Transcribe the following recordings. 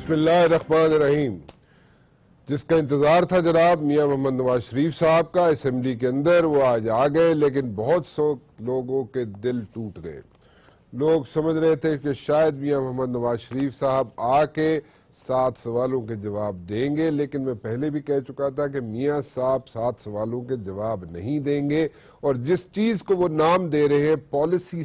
بسم اللہ الرحمن الرحیم. جس کا انتظار تھا جناب میاں محمد نواز شریف صاحب کا اسمبلی کے اندر، وہ آج آ گئے، لیکن بہت سے لوگوں کے دل ٹوٹ گئے. لوگ سمجھ رہے تھے کہ شاید میاں محمد نواز شریف صاحب آ کے 7 سوالوں کے جواب دیں گے، لیکن میں پہلے بھی کہہ چکا تھا کہ میاں صاحب 7 سوالوں کے جواب نہیں دیں گے. اور جس چیز کو وہ نام دے رہے ہیں پالیسی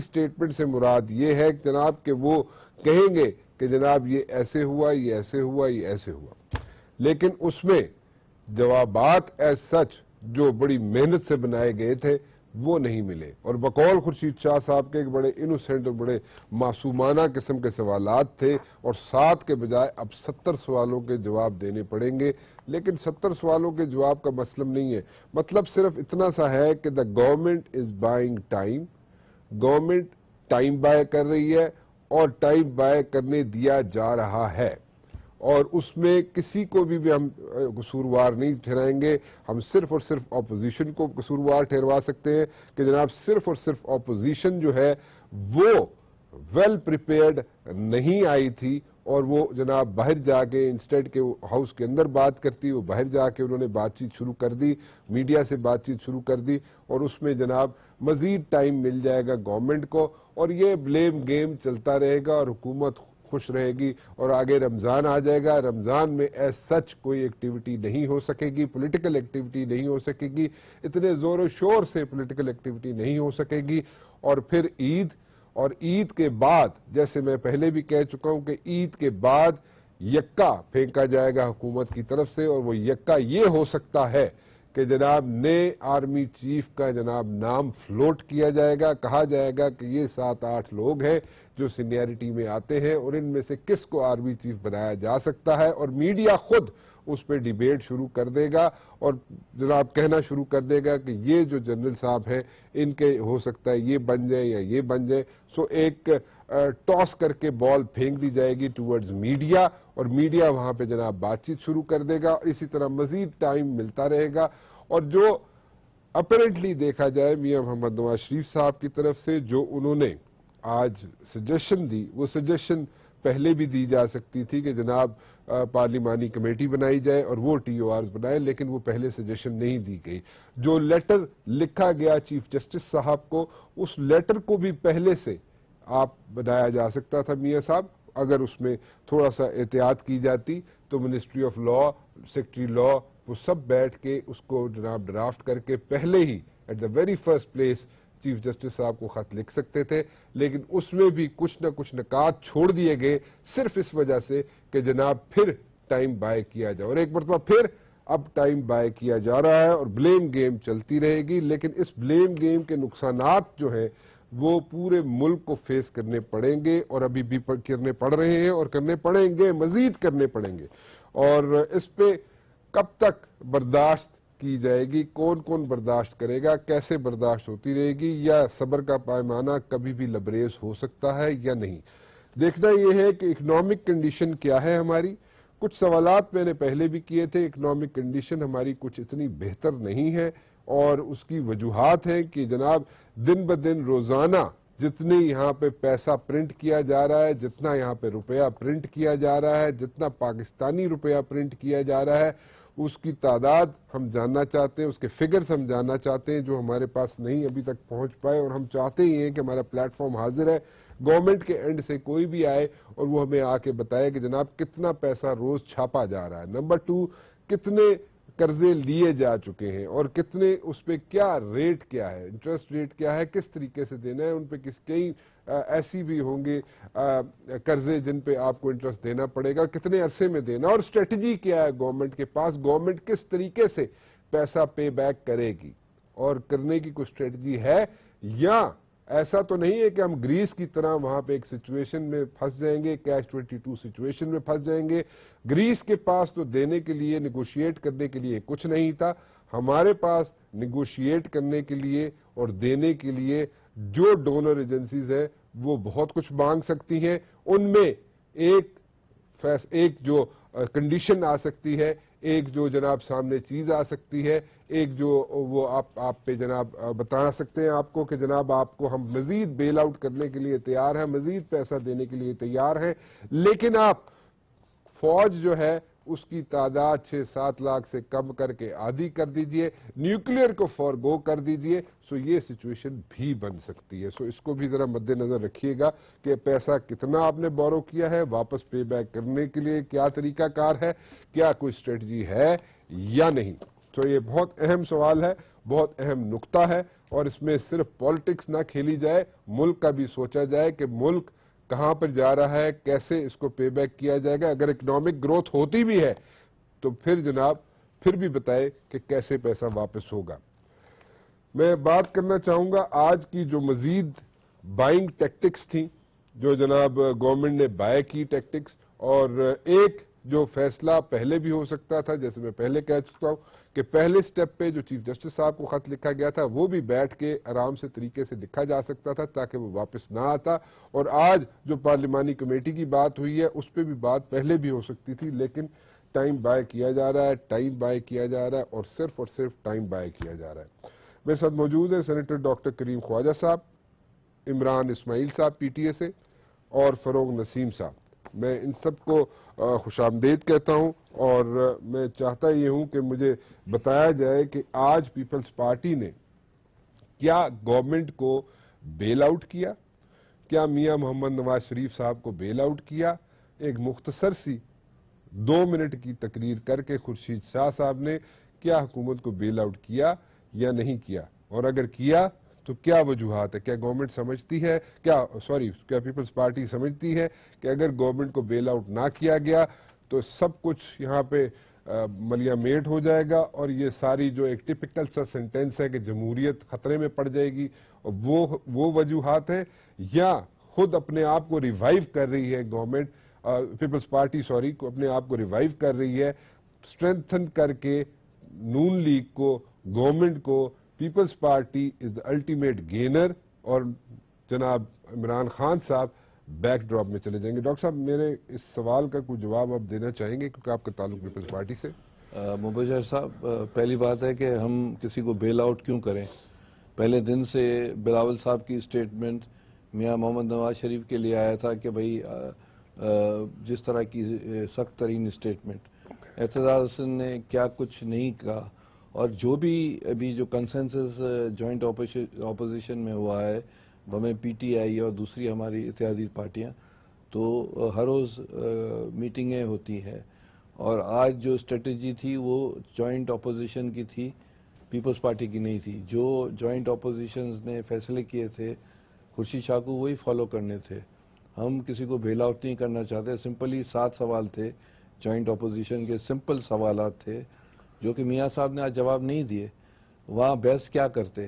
سٹیٹمنٹ سے مراد یہ ہے جناب کہ وہ کہیں گے کہ جناب یہ ایسے ہوا، یہ ایسے ہوا، یہ ایسے ہوا، لیکن اس میں جوابات ایز سچ جو بڑی محنت سے بنائے گئے تھے وہ نہیں ملے. اور بقول خورشید شاہ صاحب کے ایک بڑے انوسینٹ اور بڑے معصومانہ قسم کے سوالات تھے، اور 7 کے بجائے اب 70 سوالوں کے جواب دینے پڑیں گے. لیکن 70 سوالوں کے جواب کا مطلب نہیں ہے، مطلب صرف اتنا سا ہے کہ the government is buying time. Government time buy کر رہی ہے اور ٹائم بائے کرنے دیا جا رہا ہے، اور اس میں کسی کو بھی ہم قصوروار نہیں ٹھہرائیں گے. ہم صرف اور صرف اپوزیشن کو قصوروار ٹھہروا سکتے ہیں کہ جناب صرف اور صرف اپوزیشن جو ہے وہ ویل پریپیئرڈ نہیں آئی تھی، اور وہ جناب باہر جا کے انسٹیڈ کے ہاؤس کے اندر بات کرتی، وہ باہر جا کے انہوں نے بات چیت شروع کر دی، میڈیا سے بات چیت شروع کر دی، اور اس میں جناب مزید ٹائم مل جائے گا گورنمنٹ کو، اور یہ بلیم گیم چلتا رہے گا اور حکومت خوش رہے گی. اور آگے رمضان آ جائے گا، رمضان میں ایز سچ کوئی ایکٹیویٹی نہیں ہو سکے گی، پولیٹیکل ایکٹیویٹی نہیں ہو سکے گی، اتنے زور و شور سے پولیٹیکل ایکٹیویٹی نہیں ہو سکے گی. اور پھر عید، اور عید کے بعد جیسے میں پہلے بھی کہہ چکا ہوں کہ عید کے بعد یکا پھینکا جائے گا حکومت کی طرف سے، اور وہ یکا یہ ہو سکتا ہے کہ جناب نئے آرمی چیف کا جناب نام فلوٹ کیا جائے گا، کہا جائے گا کہ یہ 7-8 لوگ ہیں جو سینیئرٹی میں آتے ہیں، اور ان میں سے کس کو آرمی چیف بنایا جا سکتا ہے. اور میڈیا خود اس پہ ڈیبیٹ شروع کر دے گا اور جناب کہنا شروع کر دے گا کہ یہ جو جنرل صاحب ہیں ان کے ہو سکتا ہے یہ بن جائیں یا یہ بن جائیں. سو ایک ٹاس کر کے بال پھینک دی جائے گی ٹورڈز میڈیا، اور میڈیا وہاں پہ جناب بات چیت شروع کر دے گا، اور اسی طرح مزید ٹائم ملتا رہے گا. اور جو اپیرنٹلی دیکھا جائے میاں محمد نواز شریف صاحب کی طرف سے جو انہوں نے آج سجیشن دی، وہ سجیشن پہلے بھی دی جا سکتی تھی کہ جناب پارلیمانی کمیٹی بنائی جائے اور وہ ٹی او آرز بنائے، لیکن وہ پہلے سجیشن نہیں دی گئی. جو لیٹر لکھا گیا چیف جسٹس صاحب کو، اس لیٹر کو بھی پہلے سے آپ بنایا جا سکتا تھا میاں صاحب. اگر اس میں تھوڑا سا احتیاط کی جاتی تو منسٹری آف لا، سیکرٹری لا، وہ سب بیٹھ کے اس کو جناب ڈرافٹ کر کے پہلے ہی at the very first place chief justice صاحب کو خط لکھ سکتے تھے. لیکن اس میں بھی کچھ نہ کچھ نکات چھوڑ دیے گئے صرف اس وجہ سے کہ جناب پھر ٹائم بائے کیا جائے، اور ایک مرتبہ پھر اب ٹائم بائے کیا جا رہا ہے اور بلیم گیم چلتی رہے گی. لیکن اس بلیم گیم کے نقصانات جو ہیں وہ پورے ملک کو فیس کرنے پڑیں گے، اور ابھی بھی کرنے پڑ رہے ہیں اور کرنے پڑیں گے، مزید کرنے پڑیں گے. اور اس پہ کب تک برداشت کی جائے گی، کون کون برداشت کرے گا، کیسے برداشت ہوتی رہے گی، یا صبر کا پیمانہ کبھی بھی لبریز ہو سکتا ہے یا نہیں. دیکھنا یہ ہے کہ اکنامک کنڈیشن کیا ہے ہماری. کچھ سوالات میں نے پہلے بھی کیے تھے. اکنامک کنڈیشن ہماری کچھ اتنی بہتر نہیں ہے، اور اس کی وجوہات ہیں کہ جناب دن بدن روزانہ جتنے یہاں پہ پیسہ پرنٹ کیا جا رہا ہے، جتنا یہاں پہ روپیہ پرنٹ کیا جا رہا ہے، جتنا پاکستانی روپیہ پرنٹ کیا جا رہا ہے، اس کی تعداد ہم جاننا چاہتے ہیں، اس کے فگرز ہم جاننا چاہتے ہیں جو ہمارے پاس نہیں ابھی تک پہنچ پائے. اور ہم چاہتے ہی ہیں کہ ہمارا پلیٹ فارم حاضر ہے، گورنمنٹ کے اینڈ سے کوئی بھی آئے اور وہ ہمیں آ کے بتائے کہ جناب کتنا پیسہ روز چھاپا جا رہا ہے. نمبر 2، کتنے قرضے لیے جا چکے ہیں اور کتنے اس پہ کیا ریٹ کیا ہے، انٹرسٹ ریٹ کیا ہے، کس طریقے سے دینا ہے. ان پہ کئی ایسی بھی ہوں گے قرضے جن پہ آپ کو انٹرسٹ دینا پڑے گا، کتنے عرصے میں دینا، اور اسٹریٹجی کیا ہے گورنمنٹ کے پاس، گورنمنٹ کس طریقے سے پیسہ پے بیک کرے گی، اور کرنے کی کوئی اسٹریٹجی ہے. یا ایسا تو نہیں ہے کہ ہم گریس کی طرح وہاں پہ ایک سچویشن میں پھنس جائیں گے، کیچ 22 سچویشن میں پھنس جائیں گے. گریس کے پاس تو دینے کے لیے، نیگوشیٹ کرنے کے لیے کچھ نہیں تھا. ہمارے پاس نیگوشیٹ کرنے کے لیے اور دینے کے لیے جو ڈونر ایجنسیز ہیں وہ بہت کچھ مانگ سکتی ہیں. ان میں ایک جو کنڈیشن آ سکتی ہے، ایک جو جناب سامنے چیز آ سکتی ہے، ایک جو وہ آپ پہ جناب بتا سکتے ہیں آپ کو کہ جناب آپ کو ہم مزید بیل آؤٹ کرنے کے لیے تیار ہیں، مزید پیسہ دینے کے لیے تیار ہیں، لیکن آپ فوج جو ہے اس کی تعداد 6-7 لاکھ سے کم کر کے آدھی کر دیجئے، نیوکلیئر کو فورگو کر دیجئے. سو یہ سچویشن بھی بن سکتی ہے. سو اس کو بھی ذرا مد نظر رکھیے گا کہ پیسہ کتنا آپ نے بورو کیا ہے، واپس پے بیک کرنے کے لیے کیا طریقہ کار ہے، کیا کوئی اسٹریٹجی ہے یا نہیں. تو یہ بہت اہم سوال ہے، بہت اہم نقطہ ہے، اور اس میں صرف پالیٹکس نہ کھیلی جائے، ملک کا بھی سوچا جائے کہ ملک کہاں پر جا رہا ہے، کیسے اس کو پے بیک کیا جائے گا. اگر اکنامک گروتھ ہوتی بھی ہے تو پھر جناب پھر بھی بتائے کہ کیسے پیسہ واپس ہوگا. میں بات کرنا چاہوں گا آج کی جو مزید بائنگ ٹیکٹکس تھیں جو جناب گورنمنٹ نے بائی کی ٹیکٹکس، اور ایک جو فیصلہ پہلے بھی ہو سکتا تھا، جیسے میں پہلے کہہ چکا ہوں کہ پہلے سٹیپ پہ جو چیف جسٹس صاحب کو خط لکھا گیا تھا وہ بھی بیٹھ کے آرام سے طریقے سے لکھا جا سکتا تھا تاکہ وہ واپس نہ آتا. اور آج جو پارلیمانی کمیٹی کی بات ہوئی ہے اس پہ بھی بات پہلے بھی ہو سکتی تھی، لیکن ٹائم بائی کیا جا رہا ہے، ٹائم بائی کیا جا رہا ہے، اور صرف ٹائم بائی کیا جا رہا ہے. میرے ساتھ موجود ہیں سینیٹر ڈاکٹر کریم خواجہ صاحب، عمران اسماعیل صاحب پی ٹی اے سے، اور فروغ نسیم صاحب. میں ان سب کو خوش آمدید کہتا ہوں، اور میں چاہتا یہ ہوں کہ مجھے بتایا جائے کہ آج پیپلز پارٹی نے کیا گورنمنٹ کو بیل آؤٹ کیا، کیا میاں محمد نواز شریف صاحب کو بیل آؤٹ کیا. ایک مختصر سی 2 منٹ کی تقریر کر کے خورشید شاہ صاحب نے کیا حکومت کو بیل آؤٹ کیا یا نہیں کیا، اور اگر کیا تو کیا وجوہات ہے. کیا گورنمنٹ سمجھتی ہے کیا پیپلز پارٹی سمجھتی ہے کہ اگر گورنمنٹ کو بیل آؤٹ نہ کیا گیا تو سب کچھ یہاں پہ ملیا میٹ ہو جائے گا، اور یہ ساری جو ایک ٹپیکل سا سینٹینس ہے کہ جمہوریت خطرے میں پڑ جائے گی، وہ وجوہات ہیں، یا خود اپنے آپ کو ریوائیو کر رہی ہے گورنمنٹ، پیپلز پارٹی کو اپنے آپ کو ریوائیو کر رہی ہے اسٹرینتھن کر کے نون لیگ کو، گورنمنٹ کو. Peoples Party is the ultimate gainer. اور جناب عمران خان صاحب بیک ڈراپ میں چلے جائیں گے. ڈاکٹر صاحب میرے اس سوال کا کوئی جواب آپ دینا چاہیں گے کیونکہ آپ کا تعلق پیپلز پارٹی سے؟ مبشر صاحب، پہلی بات ہے کہ ہم کسی کو بیل آؤٹ کیوں کریں. پہلے دن سے بلاول صاحب کی اسٹیٹمنٹ میاں محمد نواز شریف کے لیے آیا تھا کہ بھائی جس طرح کی سخت ترین اسٹیٹمنٹ، اعتزاز حسن نے کیا کچھ نہیں کہا. اور جو بھی ابھی جو کنسنسس جوائنٹ اپوزیشن میں ہوا ہے ہمیں پی ٹی آئی اور دوسری ہماری اتحادی پارٹیاں، تو ہر روز میٹنگیں ہوتی ہیں. اور آج جو اسٹریٹجی تھی وہ جوائنٹ اپوزیشن کی تھی، پیپلز پارٹی کی نہیں تھی. جو جوائنٹ اپوزیشنز نے فیصلے کیے تھے خورشید شاہ کو وہی فالو کرنے تھے. ہم کسی کو بیل آؤٹ نہیں کرنا چاہتے. سمپلی 7 سوال تھے جوائنٹ اپوزیشن کے، سمپل سوالات تھے جو کہ میاں صاحب نے آج جواب نہیں دیے. وہاں بحث کیا کرتے؟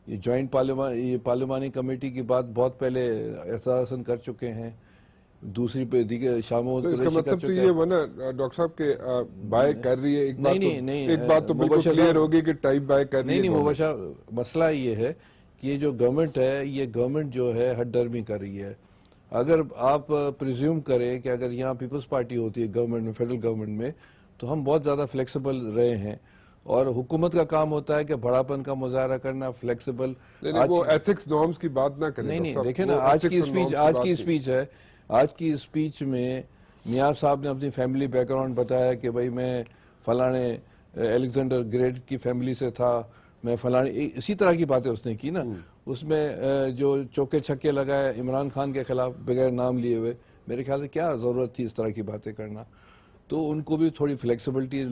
یہ جوائنٹ پارلیمانی کمیٹی کی بات بہت پہلے اعتزاز حسن کر چکے ہیں، دوسری پہ دیگر شاہ محمود اس کا قریشی کر مطلب تو چکے یہ بنا ڈاکٹر صاحب کہ بائی کر رہی ہے. ایک بات تو بالکل مبشر کلیئر صاحب، ہوگی کہ ٹائپ بائی کر رہی ہے. نہیں مبشر، مسئلہ یہ ہے کہ یہ جو گورنمنٹ ہے، یہ گورنمنٹ جو ہے ہٹ ڈرمی کر رہی ہے. اگر آپ پریزیوم کریں کہ اگر یہاں پیپلز پارٹی ہوتی ہے گورنمنٹ میں، فیڈرل گورنمنٹ میں، تو ہم بہت زیادہ فلیکسیبل رہے ہیں. اور حکومت کا کام ہوتا ہے کہ بڑاپن کا مظاہرہ کرنا، فلیکسیبل. وہ ایتھکس نارمز کی بات نہ کریں. نہیں دیکھیں نا، آج کی اسپیچ ہے، آج کی اسپیچ میں میاں صاحب نے اپنی فیملی بیک گراؤنڈ بتایا کہ بھائی میں فلانے الیگزینڈر گریٹ کی فیملی سے تھا، میں فلانے، اسی طرح کی باتیں اس نے کی نا. اس میں جو چوکے چھکے لگائے عمران خان کے خلاف بغیر نام لیے ہوئے، میرے خیال سے کیا ضرورت تھی اس طرح کی باتیں کرنا. تو ان کو بھی تھوڑی فلیکسیبلٹی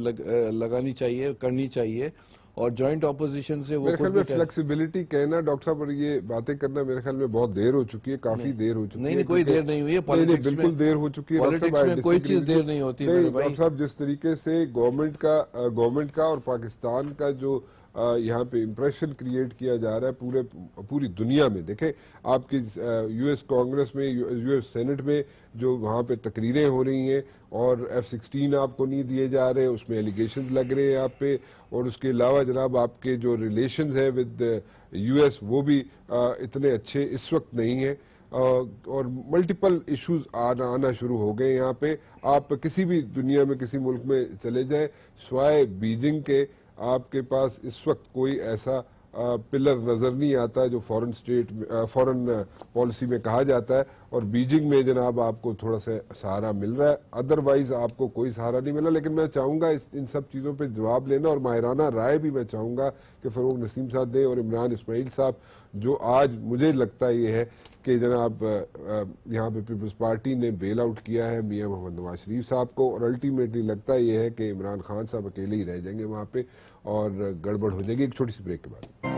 لگانی چاہیے، کرنی چاہیے. اور جوائنٹ اپوزیشن سے وہ میرے خیال میں فلیکسیبلٹی کہنا ڈاکٹر صاحب، اور یہ باتیں کرنا میرے خیال میں بہت دیر ہو چکی ہے، کافی دیر ہو چکی ہے. نہیں کوئی دیر نہیں ہوئی ہے. بالکل دیر ہو چکی ہے. پالیٹکس میں کوئی چیز دیر نہیں ہوتی. ڈاکٹر صاحب جس طریقے سے گورنمنٹ کا اور پاکستان کا جو یہاں پہ امپریشن کریٹ کیا جا رہا ہے پوری دنیا میں، دیکھیں آپ کی یو ایس کانگریس میں، یو ایس سینٹ میں جو وہاں پہ تقریریں ہو رہی ہیں، اور F-16 آپ کو نہیں دیے جا رہے، اس میں ایلیگیشنز لگ رہے ہیں آپ پہ. اور اس کے علاوہ جناب آپ کے جو ریلیشنز ہیں ود یو ایس وہ بھی اتنے اچھے اس وقت نہیں ہیں. اور ملٹیپل ایشوز آنا شروع ہو گئے یہاں پہ. آپ کسی بھی دنیا میں کسی ملک میں چلے جائیں سوائے بیجنگ کے آپ کے پاس اس وقت کوئی ایسا پلر نظر نہیں آتا جو فورن پالیسی میں کہا جاتا ہے, اور بیجنگ میں جناب آپ کو تھوڑا سا سہارا مل رہا ہے, ادروائز آپ کو کوئی سہارا نہیں ملا. لیکن میں چاہوں گا ان سب چیزوں پہ جواب لینا, اور ماہرانہ رائے بھی میں چاہوں گا کہ فروغ نسیم صاحب دیں, اور عمران اسماعیل صاحب جو آج مجھے لگتا یہ ہے کہ جناب یہاں پہ پیپلز پارٹی نے بیل آؤٹ کیا ہے میاں محمد نواز شریف صاحب کو, اور الٹیمیٹلی لگتا یہ ہے کہ عمران خان صاحب اکیلے ہی رہ جائیں گے وہاں پہ اور گڑبڑ ہو جائے گی. ایک چھوٹی سی بریک کے بعد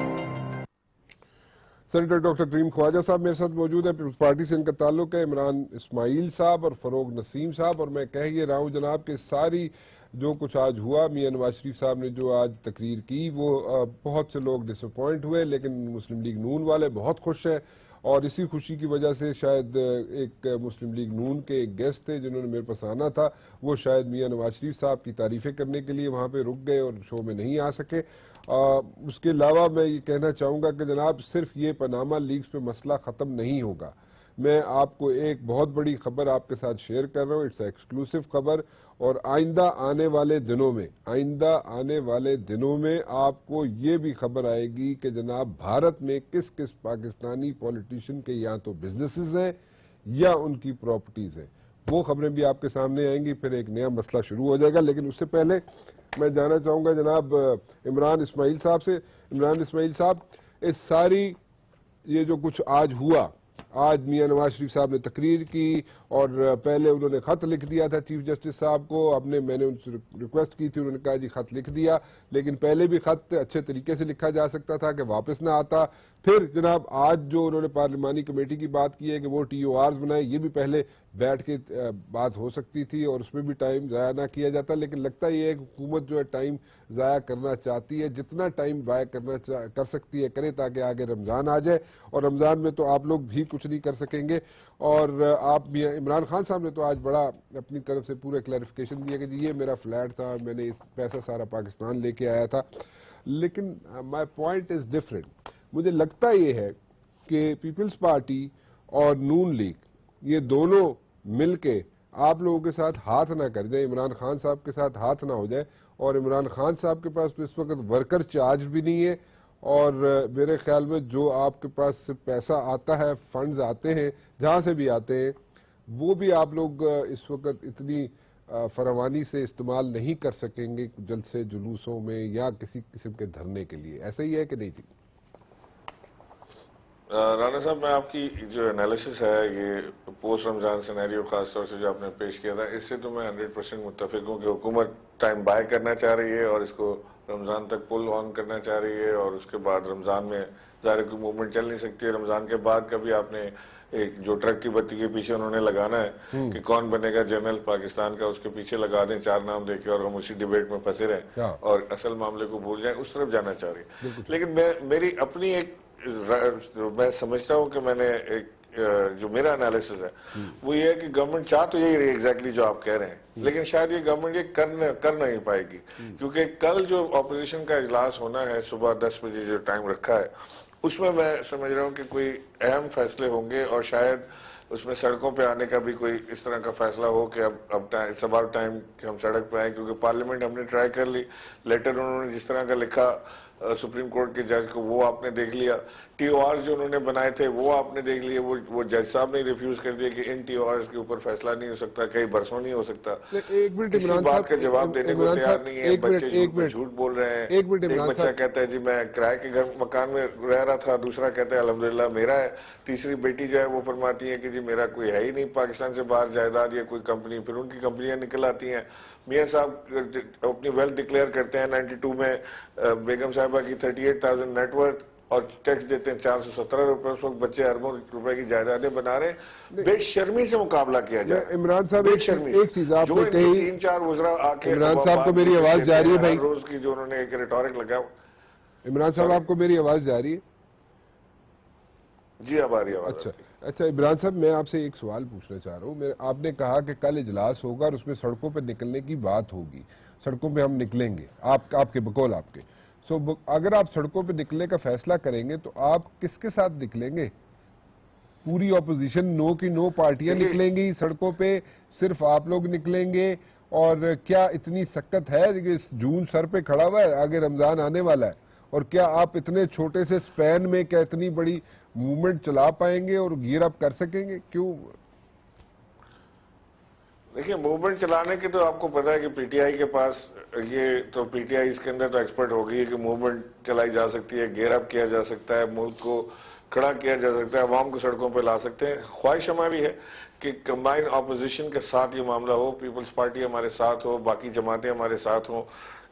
سینیٹر ڈاکٹر کریم خواجہ صاحب میرے ساتھ موجود ہیں, پیپلز پارٹی سے ان کا تعلق ہے, عمران اسماعیل صاحب اور فروغ نسیم صاحب. اور میں کہہ یہ رہا ہوں جناب کہ ساری جو کچھ آج ہوا, میاں نواز شریف صاحب نے جو آج تقریر کی وہ بہت سے لوگ ڈس اپوائنٹ ہوئے, لیکن مسلم لیگ نون والے بہت خوش ہیں, اور اسی خوشی کی وجہ سے شاید ایک مسلم لیگ نون کے ایک گیسٹ تھے جنہوں نے میرے پاس آنا تھا, وہ شاید میاں نواز شریف صاحب کی تعریفیں کرنے کے لیے وہاں پہ رک گئے اور شو میں نہیں آ سکے. اس کے علاوہ میں یہ کہنا چاہوں گا کہ جناب صرف یہ پاناما لیکس پہ مسئلہ ختم نہیں ہوگا. میں آپ کو ایک بہت بڑی خبر آپ کے ساتھ شیئر کر رہا ہوں, اٹس ایکسکلوسیو خبر, اور آئندہ آنے والے دنوں میں آپ کو یہ بھی خبر آئے گی کہ جناب بھارت میں کس کس پاکستانی پولیٹیشین کے یا تو بزنسز ہیں یا ان کی پراپرٹیز ہیں. وہ خبریں بھی آپ کے سامنے آئیں گی, پھر ایک نیا مسئلہ شروع ہو جائے گا. لیکن اس سے پہلے میں جانا چاہوں گا جناب عمران اسماعیل صاحب سے. عمران اسماعیل صاحب, اس ساری یہ جو کچھ آج ہوا, آج میاں نواز شریف صاحب نے تقریر کی اور پہلے انہوں نے خط لکھ دیا تھا چیف جسٹس صاحب کو, میں نے ان سے ریکویسٹ کی تھی, انہوں نے کہا جی خط لکھ دیا, لیکن پہلے بھی خط اچھے طریقے سے لکھا جا سکتا تھا کہ واپس نہ آتا. پھر جناب آج جو انہوں نے پارلیمانی کمیٹی کی بات کی ہے کہ وہ ٹی او آرز بنائے, یہ بھی پہلے بیٹھ کے بات ہو سکتی تھی اور اس میں بھی ٹائم ضائع نہ کیا جاتا. لیکن لگتا یہ ہے کہ حکومت جو ہے ٹائم ضائع کرنا چاہتی ہے, جتنا ٹائم ضائع کر سکتی ہے کرے, تاکہ آگے رمضان آ جائے, اور رمضان میں تو آپ لوگ بھی کچھ نہیں کر سکیں گے. اور آپ عمران خان صاحب نے تو آج بڑا اپنی طرف سے پورا کلیریفیکیشن دیا کہ جی یہ میرا فلیٹ تھا, میں نے پیسہ سارا پاکستان لے کے آیا تھا. لیکن مائی پوائنٹ از ڈفرینٹ. مجھے لگتا یہ ہے کہ پیپلز پارٹی اور نون لیگ یہ دونوں مل کے آپ لوگوں کے ساتھ ہاتھ نہ کر جائیں, عمران خان صاحب کے ساتھ ہاتھ نہ ہو جائے. اور عمران خان صاحب کے پاس تو اس وقت ورکر چارج بھی نہیں ہے, اور میرے خیال میں جو آپ کے پاس پیسہ آتا ہے, فنڈز آتے ہیں جہاں سے بھی آتے ہیں, وہ بھی آپ لوگ اس وقت اتنی فراوانی سے استعمال نہیں کر سکیں گے جلسے جلوسوں میں یا کسی قسم کے دھرنے کے لیے. ایسا ہی ہے کہ نہیں جی؟ رانا صاحب, میں آپ کی جو انالیسس ہے یہ پوسٹ رمضان سینیریو خاص طور سے جو آپ نے پیش کیا تھا, اس سے تو میں 100% متفق ہوں کہ حکومت ٹائم بائی کرنا چاہ رہی ہے اور اس کو رمضان تک پل آن کرنا چاہ رہی ہے, اور اس کے بعد رمضان میں ظاہر کوئی موومنٹ چل نہیں سکتی ہے. رمضان کے بعد کبھی آپ نے ایک جو ٹرک کی بتی کے پیچھے انہوں نے لگانا ہے کہ کون بنے گا جنرل پاکستان کا, اس کے پیچھے لگا دیں 4 نام دے کے اور ہم اسی ڈیبیٹ میں پھنسے رہیں اور اصل معاملے کو بھول جائیں, اس طرف جانا چاہ رہی ہے. لیکن میری اپنی ایک میں سمجھتا ہوں کہ میں نے ایک جو میرا انالیسس ہے وہ یہ ہے کہ گورنمنٹ چاہ تو یہی رہی ایگزیکٹلی جو آپ کہہ رہے ہیں, لیکن شاید یہ گورنمنٹ یہ کر نہیں پائے گی, کیونکہ کل جو اپوزیشن کا اجلاس ہونا ہے صبح 10 بجے جو ٹائم رکھا ہے, اس میں سمجھ رہا ہوں کہ کوئی اہم فیصلے ہوں گے, اور شاید اس میں سڑکوں پہ آنے کا بھی کوئی اس طرح کا فیصلہ ہو کہ اب اٹس اباؤٹ ٹائم کہ ہم سڑک پہ آئیں, کیونکہ پارلیمنٹ ہم نے ٹرائی کر لی, لیٹر انہوں نے جس طرح کا لکھا سپریم کورٹ کے جج کو وہ آپ نے دیکھ لیا, ٹی او آرز جو انہوں نے بنائے تھے وہ آپ نے دیکھ لیے, وہ جج صاحب نے ریفیوز کر دیا کہ ان ٹی او آرز کے اوپر فیصلہ نہیں ہو سکتا, کئی برسوں نہیں ہو سکتا. کسی بات کا جواب دینے کو تیار نہیں ہے, بچے جھوٹ بول رہے ہیں. ایک بچہ کہتا ہے جی میں کرائے کے مکان میں رہ رہا تھا, دوسرا کہتا ہے الحمدللہ میرا ہے, تیسری بیٹی جو ہے وہ فرماتی ہے کہ جی میرا کوئی ہے ہی نہیں پاکستان سے باہر جائیداد یا کوئی کمپنی, پھر ان کی کمپنیاں نکل آتی ہیں. میاں صاحب اپنی ویلتھ ڈکلیئر کرتے ہیں 92 میں, بیگم صاحبہ کی 38,000 نیٹ ورتھ, اور ٹیکس دیتے ہیں 417 روپے. اس وقت بچے اربوں روپے کی جائیدادیں بنا رہے ہیں. بے شرمی سے مقابلہ کیا جائے. عمران صاحب ایک چیز آپ نے کہی, 3-4 وزراء آ کے عمران صاحب کو میری آواز جا رہی ہے بھائی, روز کی جو انہوں نے ایک ریٹورک لگا. عمران صاحب آپ کو میری آواز جا رہی ہے؟ جی اب آ رہی ہے. اچھا عمران صاحب, میں آپ سے ایک سوال پوچھنا چاہ رہا ہوں. آپ نے کہا کہ کل اجلاس ہوگا اور اس میں سڑکوں پہ نکلنے کی بات ہوگی, سڑکوں پہ ہم نکلیں گے, آپ کے بقول آپ کے. اگر آپ سڑکوں پہ نکلنے کا فیصلہ کریں گے تو آپ کس کے ساتھ نکلیں گے؟ پوری اپوزیشن نو کی نو پارٹیاں نکلیں گی سڑکوں پہ, صرف آپ لوگ نکلیں گے؟ اور کیا اتنی سکت ہے کہ جون سر پہ کھڑا ہوا ہے, آگے رمضان آنے والا ہے, اور کیا آپ اتنے چھوٹے سے سپین میں کیا اتنی بڑی موومنٹ چلا پائیں گے اور گیئر اپ کر سکیں گے؟ کیوں؟ دیکھیں موومنٹ چلانے کے تو آپ کو پتا ہے کہ پی ٹی آئی کے پاس یہ تو پی ٹی آئی اس کے اندر تو ایکسپرٹ ہو گئی ہے کہ موومنٹ چلائی جا سکتی ہے, گیئر اپ کیا جا سکتا ہے, ملک کو کھڑا کیا جا سکتا ہے, عوام کو سڑکوں پہ لا سکتے ہیں. خواہش ہماری ہے کہ کمبائن اپوزیشن کے ساتھ یہ معاملہ ہو, پیپلز پارٹی ہمارے ساتھ ہو, باقی جماعتیں ہمارے ساتھ ہوں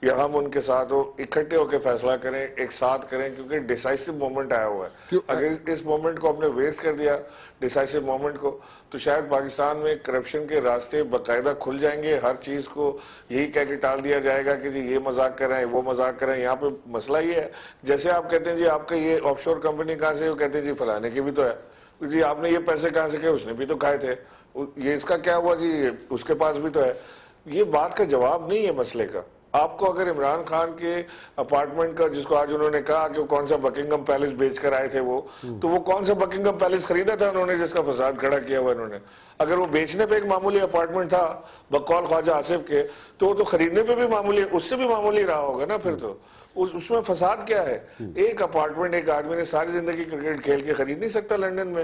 یا ہم ان کے ساتھ ہو, اکٹھے ہو کے فیصلہ کریں, ایک ساتھ کریں, کیونکہ ڈیسائسو مومنٹ آیا ہوا ہے. اگر اس مومنٹ کو ہم نے ویسٹ کر دیا, ڈیسائسو مومنٹ کو, تو شاید پاکستان میں کرپشن کے راستے باقاعدہ کھل جائیں گے. ہر چیز کو یہی کہہ کے ٹال دیا جائے گا کہ جی یہ مذاق کر رہے ہیں, وہ مذاق کر رہے ہیں. یہاں پہ مسئلہ یہ ہے, جیسے آپ کہتے ہیں جی آپ کا یہ آف شور کمپنی کہاں سے, وہ کہتے ہیں جی فلانے کی بھی تو ہے, جی آپ نے یہ پیسے کہاں سے کھائے, اس نے بھی تو کھائے تھے, یہ اس کا کیا ہوا جی اس کے پاس بھی تو ہے. یہ بات کا جواب نہیں ہے مسئلے کا. آپ کو اگر عمران خان کے اپارٹمنٹ کا, جس کو آج انہوں نے کہا کہ وہ کون سا بکنگم پیلس بیچ کر آئے تھے, وہ تو وہ کون سا بکنگم پیلس خریدا تھا انہوں نے جس کا فساد کھڑا کیا ہوا انہوں نے؟ اگر وہ بیچنے پہ ایک معمولی اپارٹمنٹ تھا بقول خواجہ آصف کے, تو وہ تو خریدنے پہ بھی معمولی, اس سے بھی معمولی رہا ہوگا نا. پھر تو اس میں فساد کیا ہے؟ ایک اپارٹمنٹ ایک آدمی نے ساری زندگی کرکٹ کھیل کے خرید نہیں سکتا لنڈن میں.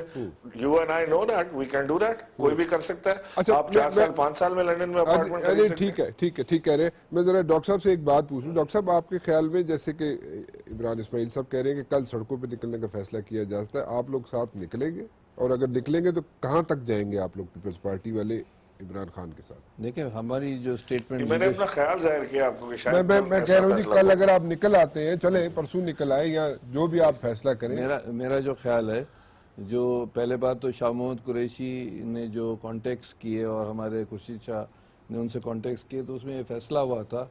You and I know that, we can do that, کوئی بھی کر سکتا ہے. آپ 4 سال 5 سال میں لنڈن میں اپارٹمنٹ خرید سکتے ہیں. ٹھیک کہہ رہے ہیں. میں ذرا ڈاکٹر صاحب سے ایک بات پوچھوں. ڈاکٹر صاحب آپ کے خیال میں, جیسے کہ عمران اسماعیل صاحب کہہ رہے ہیں کہ کل سڑکوں پہ نکلنے کا فیصلہ کیا جا سکتا ہے, آپ لوگ ساتھ نکلیں گے؟ اور اگر نکلیں گے تو کہاں تک جائیں گے آپ لوگ پیپلز پارٹی والے عمران خان کے ساتھ؟ دیکھیں ہماری جو سٹیٹمنٹ, میں نے اپنا خیال ظاہر کیا آپ کو کہ شاید میں کہہ رہا ہوں جی کل اگر آپ نکل آتے ہیں, چلیں پرسوں نکل آئے, یا جو بھی آپ فیصلہ کریں. میرا جو خیال ہے, جو پہلے بات تو شاہ محمود قریشی نے جو کانٹیکٹس کیے اور ہمارے خورشید شاہ نے ان سے کانٹیکٹس کیے, تو اس میں یہ فیصلہ ہوا تھا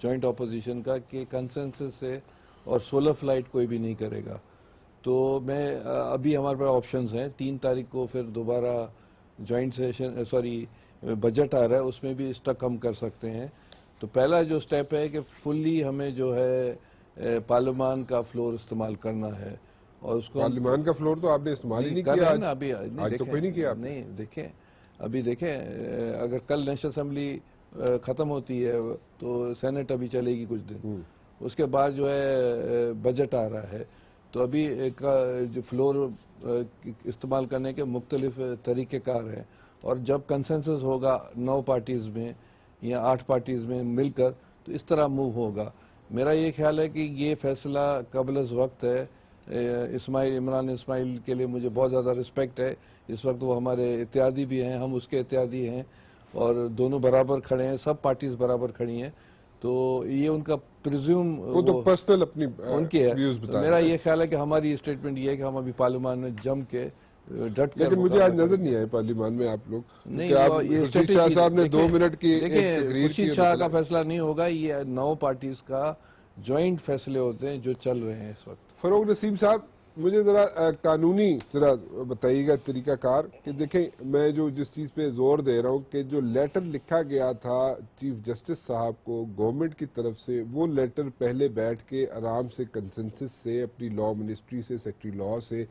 جوائنٹ اپوزیشن کا کہ کنسنسس سے اور سولر فلائٹ کوئی بھی نہیں کرے گا. تو میں ابھی ہمارے پاس آپشنز ہیں. 3 تاریخ کو پھر دوبارہ جوائنٹ سیشن بجٹ آ رہا ہے, اس میں بھی اسٹک ہم کر سکتے ہیں. تو پہلا جو سٹیپ ہے کہ فلی ہمیں جو ہے پارلیمان کا فلور استعمال کرنا ہے, اور اس کو پارلیمان کا فلور تو آپ نے استعمال ہی نہیں کیا آج. آج تو کوئی نہیں کیا. نہیں دیکھیں, ابھی دیکھیں اگر کل نیشنل اسمبلی ختم ہوتی ہے تو سینٹ ابھی چلے گی کچھ دن, اس کے بعد جو ہے بجٹ آ رہا ہے. تو ابھی جو فلور استعمال کرنے کے مختلف طریقہ کار ہیں, اور جب کنسنسس ہوگا 9 پارٹیز میں یا 8 پارٹیز میں مل کر, تو اس طرح موو ہوگا. میرا یہ خیال ہے کہ یہ فیصلہ قبل از وقت ہے. عمران اسماعیل کے لیے مجھے بہت زیادہ رسپیکٹ ہے. اس وقت وہ ہمارے اتحادی بھی ہیں, ہم اس کے اتحادی ہیں, اور دونوں برابر کھڑے ہیں, سب پارٹیز برابر کھڑی ہیں. تو یہ ان کا پریزیوم وہ تو پرسنل اپنی ان کی ہے. ویوز بتا. میرا یہ خیال ہے کہ ہماری اسٹیٹمنٹ یہ ہے کہ ہم ابھی پارلیمان میں جم کے ڈٹ کر, لیکن مجھے آج نظر نہیں آئے پارلیمان میں آپ لوگ. نہیں, خورشید شاہ صاحب نے 2 منٹ کی خورشید شاہ کا فیصلہ نہیں ہوگا, یہ 9 پارٹیز کا جوائنٹ فیصلے ہوتے ہیں جو چل رہے ہیں اس وقت. فروغ نسیم صاحب, مجھے ذرا قانونی ذرا بتائیے گا طریقہ کار کہ دیکھیں میں جو جس چیز پہ زور دے رہا ہوں کہ جو لیٹر لکھا گیا تھا چیف جسٹس صاحب کو گورنمنٹ کی طرف سے, وہ لیٹر پہلے بیٹھ کے آرام سے کنسنسس سے اپنی لا منسٹری سے, سیکٹری لا سے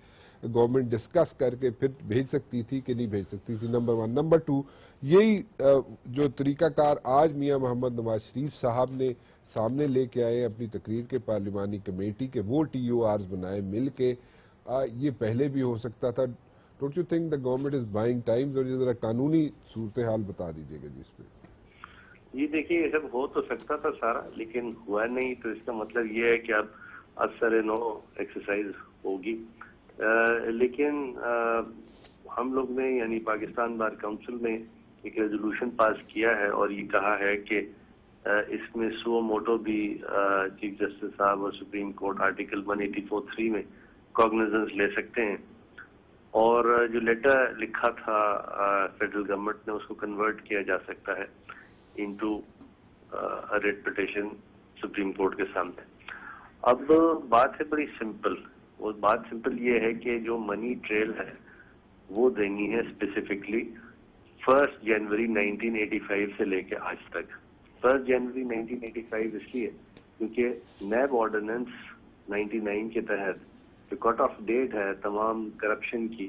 گورنمنٹ ڈسکس کر کے پھر بھیج سکتی تھی کہ نہیں بھیج سکتی تھی, نمبر 1. نمبر 2, یہی جو طریقہ کار آج میاں محمد نواز شریف صاحب نے سامنے لے کے آئے اپنی تقریر کے پارلیمانی کمیٹی کے, وہ ٹی او آرز بنائے مل کے, یہ پہلے بھی ہو سکتا تھا. Don't you think the government is buying Times? اور یہ ذرا قانونی صورتحال بتا دیجیے گا جی اس پہ. جی دیکھیے, یہ سب ہو تو سکتا تھا سارا, لیکن ہوا نہیں. تو اس کا مطلب یہ ہے کہ اب اثر نو ایکسرسائز ہوگی. لیکن ہم لوگ نے یعنی پاکستان بار کونسل میں ایک ریزولوشن پاس کیا ہے, اور یہ کہا ہے کہ اس میں سو موٹو بھی چیف جسٹس صاحب اور سپریم کورٹ آرٹیکل 184(3) میں کوگنیزنس لے سکتے ہیں. اور جو لیٹر لکھا تھا فیڈرل گورنمنٹ نے, اس کو کنورٹ کیا جا سکتا ہے into writ petition supreme court کے سامنے. اب بات ہے بڑی سمپل. وہ بات سمپل یہ ہے کہ جو منی ٹریل ہے وہ دینی ہے اسپیسیفکلی 1 جنوری 1985 سے لے کے آج تک. 1 جنوری 1985 اس لیے کیونکہ نیب آرڈیننس 99 کے تحت جو کٹ آف ڈیٹ ہے تمام کرپشن کی